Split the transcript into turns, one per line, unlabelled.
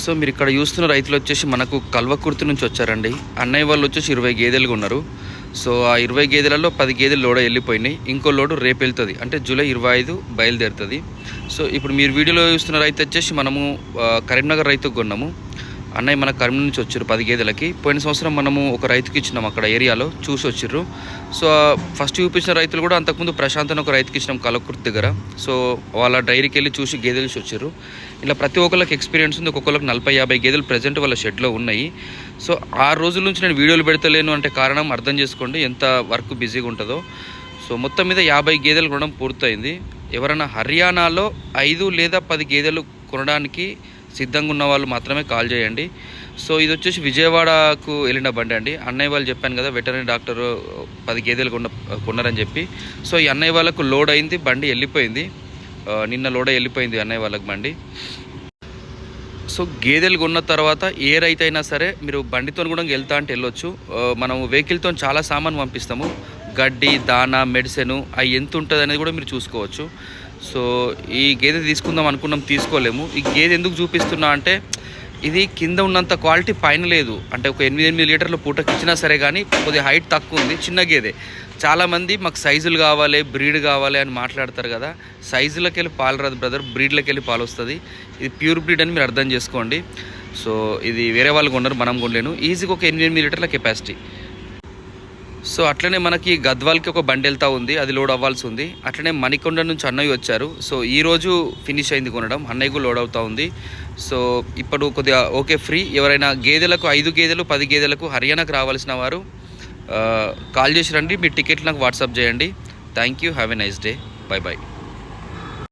So మీరు ఇక్కడ చూస్తున్న రైతులు వచ్చేసి మనకు కల్వకుర్తి నుంచి వచ్చారండి. అన్నయ్య వాళ్ళు వచ్చేసి 20 గేదెలుగా ఉన్నారు. సో ఆ 20 గేదెలలో 10 గేదెలు లోడ వెళ్ళిపోయినాయి. ఇంకో లోడు రేపు వెళ్తుంది, అంటే జూలై 25 బయలుదేరుతుంది. సో ఇప్పుడు మీరు వీడియోలో చూస్తున్న రైతు వచ్చేసి మనము కరీంనగర్ రైతుకు కొన్నాము. అన్నయ్య మన కరీంనగర్ నుంచి వచ్చారు 10 గేదెలకి. పోయిన సంవత్సరం మనము ఒక రైతుకి ఇచ్చినాం, అక్కడ ఏరియాలో చూసి వచ్చిర్రు. సో ఫస్ట్ చూపించిన రైతులు కూడా అంతకుముందు ప్రశాంత్ అని ఒక రైతుకి ఇచ్చినాం కలకుర్తి దగ్గర. సో వాళ్ళ డైరీకి వెళ్ళి చూసి గేదెలు వచ్చారు. ఇలా ప్రతి ఒక్కరికి ఎక్స్పీరియన్స్ ఉంది. ఒక్కొక్కరికి 40-50 గేదెలు ప్రజెంట్ వాళ్ళ షెడ్లో ఉన్నాయి. సో 6 రోజుల నుంచి నేను వీడియోలు పెడతలేను అంటే కారణం అర్థం చేసుకోండి ఎంత వర్క్ బిజీగా ఉంటుందో. సో మొత్తం మీద 50 గేదెలు కొనడం పూర్తయింది. ఎవరైనా హర్యానాలో 5 లేదా 10 గేదెలు కొనడానికి సిద్ధంగా ఉన్న వాళ్ళు మాత్రమే కాల్ చేయండి. సో ఇది వచ్చేసి విజయవాడకు వెళ్ళిన బండి అండి. అన్నయ్య వాళ్ళు చెప్పాను కదా, వెటర్నరీ డాక్టర్ 10 గేదెలు కొన్నారని చెప్పి. సో ఈ అన్నయ్య వాళ్ళకు లోడ్ అయింది, బండి వెళ్ళిపోయింది. నిన్న లోడ్ వెళ్ళిపోయింది అన్నయ్య వాళ్ళకి బండి. సో గేదెలు కొన్న తర్వాత ఏ రైతు అయినా సరే మీరు బండితో కూడా వెళ్తా అంటే వెళ్ళొచ్చు. మనం వెహికల్తో చాలా సామాన్ పంపిస్తాము, గడ్డి, దానా, మెడిసిన్, అవి ఎంత ఉంటుంది అనేది కూడా మీరు చూసుకోవచ్చు. సో ఈ గేదె తీసుకుందాం అనుకున్నాం, తీసుకోలేము. ఈ గేదె ఎందుకు చూపిస్తున్నా అంటే ఇది కింద ఉన్నంత క్వాలిటీ పైన లేదు. అంటే ఒక 8 లీటర్ల పూటకి ఇచ్చినా సరే కానీ కొద్దిగా హైట్ తక్కువ ఉంది, చిన్న గేదె. చాలామంది మాకు సైజులు కావాలి, బ్రీడ్ కావాలి అని మాట్లాడతారు కదా. సైజులకి వెళ్ళి పాలు రాదు బ్రదర్, బ్రీడ్లకి వెళ్ళి పాలు వస్తుంది. ఇది ప్యూర్ బ్రీడ్ అని మీరు అర్థం చేసుకోండి. సో ఇది వేరే వాళ్ళు కొన్నారు, మనం కొనలేను. ఈజీగా ఒక 8 లీటర్ల కెపాసిటీ. సో అట్లనే మనకి గద్వాల్కి ఒక బండి వెళ్తూ ఉంది, అది లోడ్ అవ్వాల్సి ఉంది. అట్లనే మణికొండ నుంచి అన్నయ్య వచ్చారు. సో ఈరోజు ఫినిష్ అయింది కొనడం, అన్నయ్యకు లోడ్ అవుతూ ఉంది. సో ఇప్పుడు కొద్దిగా ఓకే ఫ్రీ. ఎవరైనా గేదెలకు 5 గేదెలు 10 గేదెలకు హర్యానాకు రావాల్సిన వారు కాల్ చేసి రండి. మీ టికెట్ నాకు వాట్సాప్ చేయండి. Thank you, have a nice day, bye bye.